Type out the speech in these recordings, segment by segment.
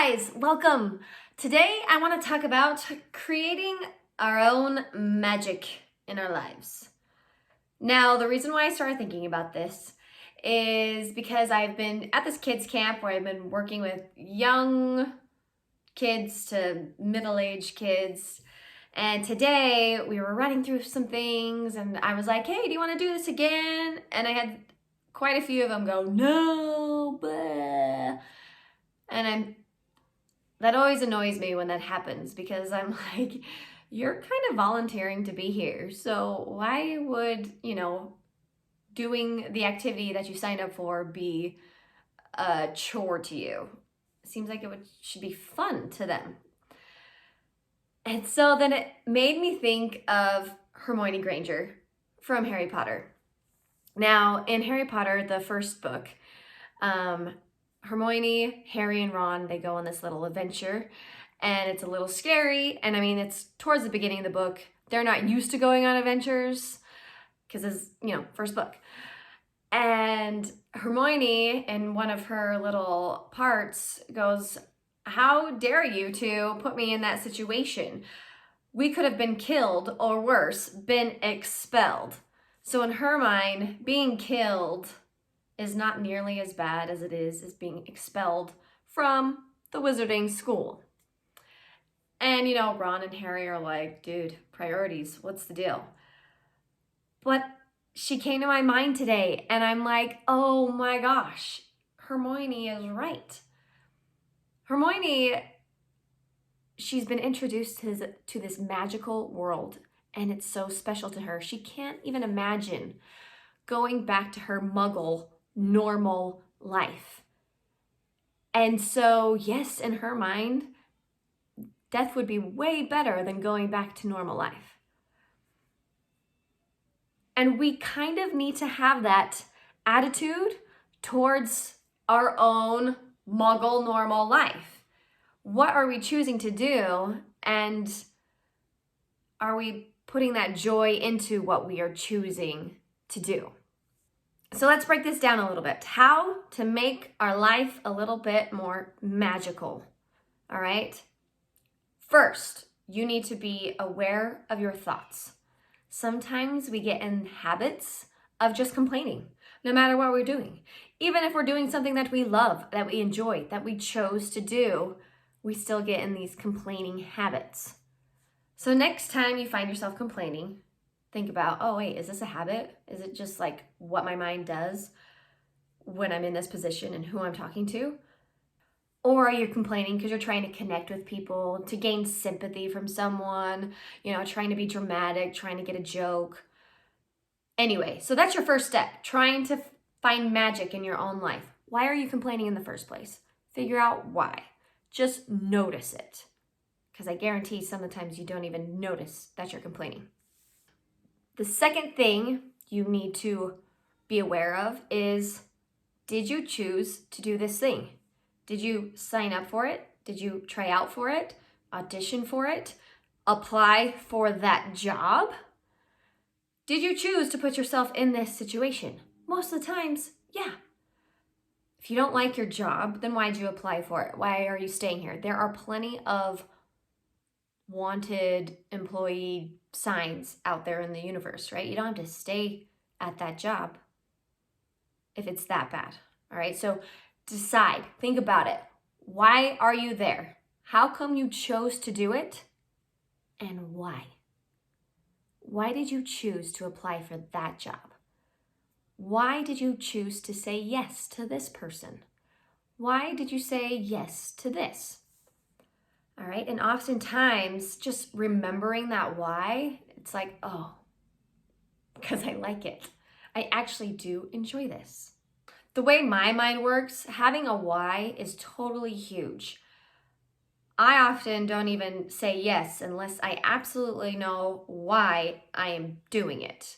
guys, welcome. Today I want to talk about creating our own magic in our lives. Now, the reason why I started thinking about this is because I've been at this kids camp where I've been working with young kids to middle-aged kids. And today we were running through some things and I was like, hey, do you want to do this again? And I had quite a few of them go, no, blah. And that always annoys me when that happens because I'm like, you're kind of volunteering to be here. So why would, doing the activity that you signed up for be a chore to you? It seems like should be fun to them. And so then it made me think of Hermione Granger from Harry Potter. Now, in Harry Potter, the first book, Hermione, Harry, and Ron, they go on this little adventure, and it's a little scary. And I mean, it's towards the beginning of the book. They're not used to going on adventures because it's, first book. And Hermione, in one of her little parts, goes, how dare you to put me in that situation? We could have been killed, or worse, been expelled. So in her mind, being killed is not nearly as bad as it is as being expelled from the wizarding school. And, Ron and Harry are like, dude, priorities, what's the deal? But she came to my mind today, and I'm like, oh my gosh, Hermione is right. Hermione, she's been introduced to this magical world, and it's so special to her. She can't even imagine going back to her muggle normal life. And so, yes, in her mind, death would be way better than going back to normal life. And we kind of need to have that attitude towards our own muggle normal life. What are we choosing to do? And are we putting that joy into what we are choosing to do? So let's break this down a little bit. How to make our life a little bit more magical, all right? First, you need to be aware of your thoughts. Sometimes we get in habits of just complaining, no matter what we're doing. Even if we're doing something that we love, that we enjoy, that we chose to do, we still get in these complaining habits. So next time you find yourself complaining, think about, oh wait, is this a habit? Is it just like what my mind does when I'm in this position and who I'm talking to? Or are you complaining because you're trying to connect with people, to gain sympathy from someone, trying to be dramatic, trying to get a joke? Anyway, so that's your first step, trying to find magic in your own life. Why are you complaining in the first place? Figure out why. Just notice it. Because I guarantee sometimes you don't even notice that you're complaining. The second thing you need to be aware of is, did you choose to do this thing? Did you sign up for it? Did you try out for it? Audition for it? Apply for that job? Did you choose to put yourself in this situation? Most of the times, yeah. If you don't like your job, then why did you apply for it? Why are you staying here? There are plenty of wanted employee signs out there in the universe, right? You don't have to stay at that job if it's that bad, all right? So decide, think about it. Why are you there? How come you chose to do it? And why? Why did you choose to apply for that job? Why did you choose to say yes to this person? Why did you say yes to this? All right, and oftentimes just remembering that why, it's like, oh, because I like it. I actually do enjoy this. The way my mind works, having a why is totally huge. I often don't even say yes unless I absolutely know why I am doing it.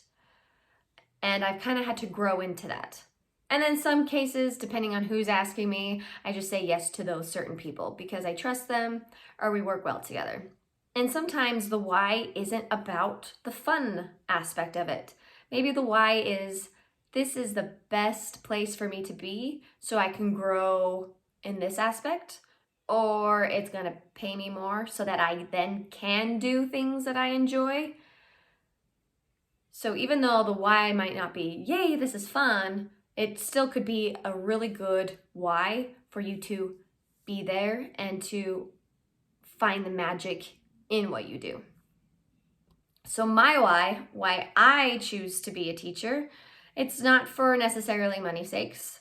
And I've kind of had to grow into that. And in some cases, depending on who's asking me, I just say yes to those certain people because I trust them or we work well together. And sometimes the why isn't about the fun aspect of it. Maybe the why is, this is the best place for me to be so I can grow in this aspect, or it's going to pay me more so that I then can do things that I enjoy. So even though the why might not be, yay, this is fun, it still could be a really good why for you to be there and to find the magic in what you do. So my why I choose to be a teacher, it's not for necessarily money's sakes,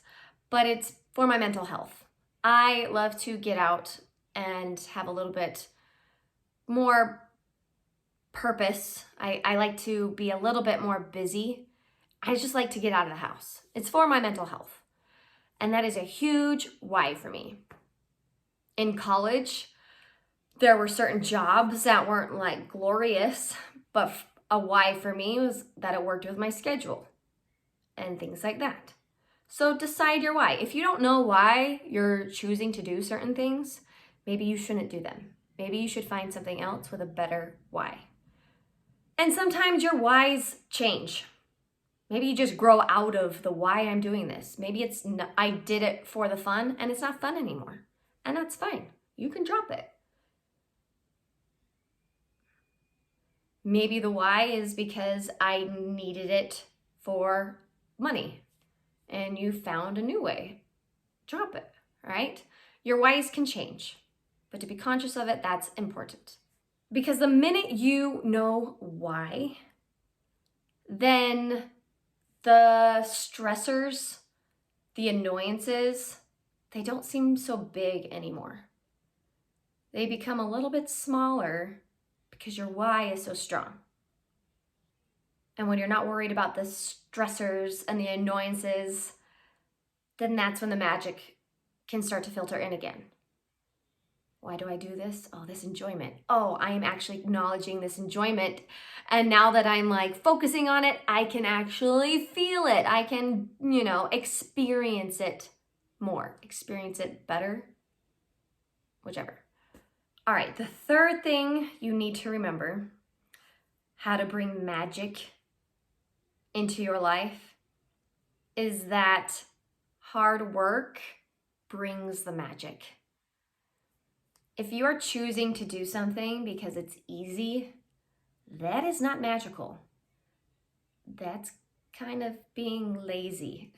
but it's for my mental health. I love to get out and have a little bit more purpose. I like to be a little bit more busy. I just like to get out of the house. It's for my mental health. And that is a huge why for me. In college, there were certain jobs that weren't like glorious, but a why for me was that it worked with my schedule and things like that. So decide your why. If you don't know why you're choosing to do certain things, maybe you shouldn't do them. Maybe you should find something else with a better why. And sometimes your whys change. Maybe you just grow out of the why I'm doing this. Maybe it's I did it for the fun and it's not fun anymore. And that's fine. You can drop it. Maybe the why is because I needed it for money and you found a new way. Drop it, right? Your whys can change, but to be conscious of it, that's important. Because the minute you know why, then the stressors, the annoyances, they don't seem so big anymore. They become a little bit smaller because your why is so strong. And when you're not worried about the stressors and the annoyances, then that's when the magic can start to filter in again. Why do I do this? Oh, this enjoyment. Oh, I am actually acknowledging this enjoyment. And now that I'm like focusing on it, I can actually feel it. I can, experience it more, experience it better, whichever. All right, the third thing you need to remember, how to bring magic into your life, is that hard work brings the magic. If you are choosing to do something because it's easy, that is not magical. That's kind of being lazy.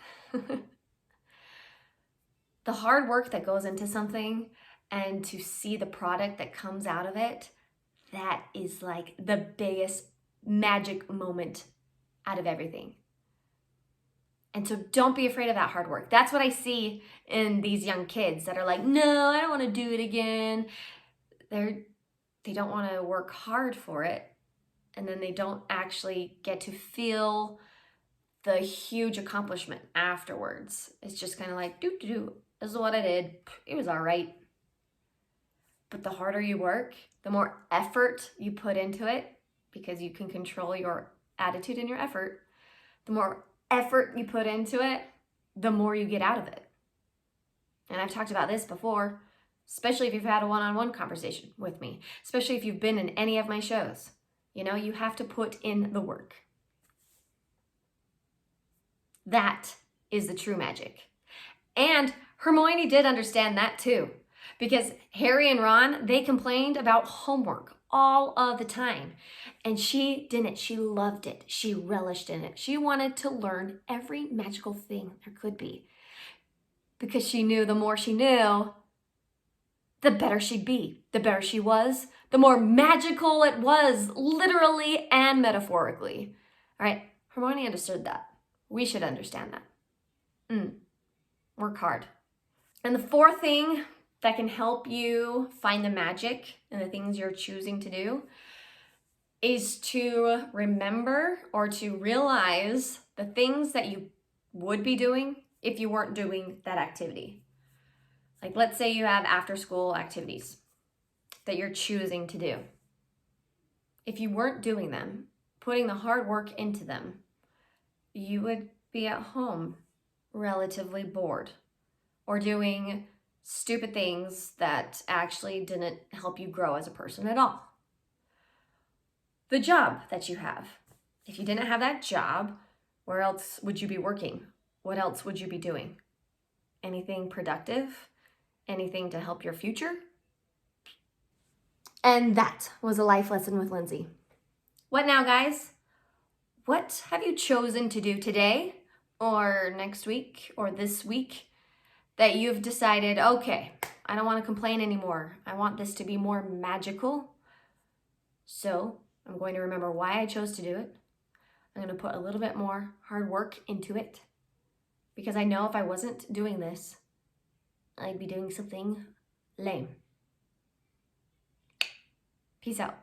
The hard work that goes into something and to see the product that comes out of it, that is like the biggest magic moment out of everything. And so don't be afraid of that hard work. That's what I see in these young kids that are like, no, I don't want to do it again. They don't want to work hard for it. And then they don't actually get to feel the huge accomplishment afterwards. It's just kind of like, this is what I did. It was all right. But the harder you work, the more effort you put into it, because you can control your attitude and your effort, the more effort you put into it, the more you get out of it. And I've talked about this before, especially if you've had a one-on-one conversation with me, especially if you've been in any of my shows. You have to put in the work. That is the true magic. And Hermione did understand that too, because Harry and Ron, they complained about homework all of the time. And she didn't. She loved it. She relished in it. She wanted to learn every magical thing there could be, because she knew the more she knew, the better she'd be. The better she was, the more magical it was, literally and metaphorically. All right, Hermione understood that. We should understand that. Work hard. And the fourth thing that can help you find the magic in the things you're choosing to do is to remember or to realize the things that you would be doing if you weren't doing that activity. Like, let's say you have after-school activities that you're choosing to do. If you weren't doing them, putting the hard work into them, you would be at home relatively bored or doing stupid things that actually didn't help you grow as a person at all. The job that you have, if you didn't have that job, where else would you be working? What else would you be doing? Anything productive? anything to help your future. And that was a life lesson with Lindsey. What now, guys? What have you chosen to do today or next week or this week that you've decided, okay, I don't want to complain anymore. I want this to be more magical. So I'm going to remember why I chose to do it. I'm going to put a little bit more hard work into it because I know if I wasn't doing this, I'd be doing something lame. Peace out.